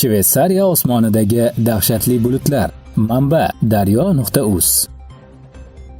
Shveysariya osmonidagi dahshatli bulutlar. Manba: daryo.uz.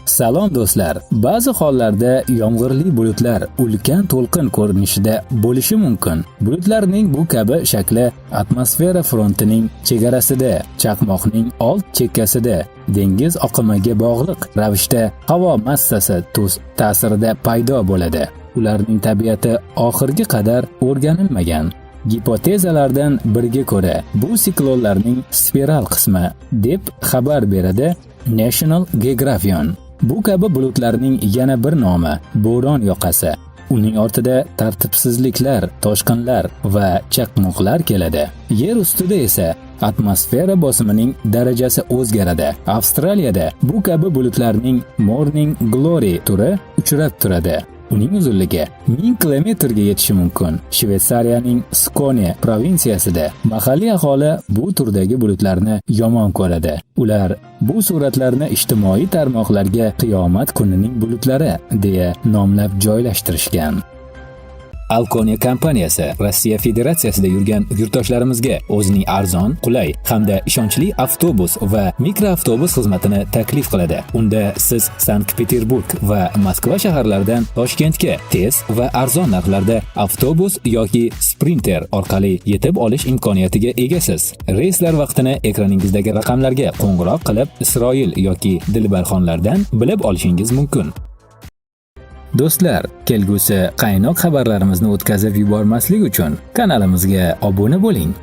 Salom do'stlar. Ba'zi hollarda yomg'irli bulutlar ulkan to'lqin ko'rinishida bo'lishi mumkin. Bulutlarning bu kabi shakli atmosfera frontining chegarasida, chaqmoqning old chekkasida, dengiz oqimiga bog'liq ravishda havo massasi tuz ta'sirida paydo bo'ladi. Ularning tabiati oxirgi qadar o'rganilmagan. Gipotezalardan biriga ko'ra, bu siklonlarning spiral qismi, deb xabar beradi National Geographic. Bu kabi bulutlarning yana bir nomi bo'ron yoqasi. Uning ortida tartibsizliklar, toshqinlar va chaqmoqlar keladi. Yer ustida esa atmosfera bosimining darajasi o'zgaradi. Avstraliyada bu kabi bulutlarning Morning Glory turi uchrab turadi. Uning uzunligi 1000 kilometrga yetishi mumkin. Shveysariyaning Skåne provinsiyasida mahalliy aholi bu turdagi bulutlarni yomon ko'radi. Ular bu suratlarni ijtimoiy tarmoqlarga qiyomat kunining bulutlari deya nomlab joylashtirishgan. Alkonia kompaniyasi Rossiya Federatsiyasida yurgan yurtdoshlarimizga o'zining arzon, qulay hamda ishonchli avtobus va mikroavtobus xizmatini taklif qiladi. Unda siz Sankt-Peterburg va Moskva shaharlaridan Toshkentga tez va arzon narxlarda avtobus yoki Sprinter orqali yetib olish imkoniyatiga egasiz. Reyslar vaqtini ekraningizdagi raqamlarga qo'ng'iroq qilib, Isroil yoki Dilbarxonlardan bilib olishingiz mumkin. Do'stlar, kelgusi qaynoq xabarlarimizni o'tkazib yubormaslik uchun kanalimizga obuna bo'ling.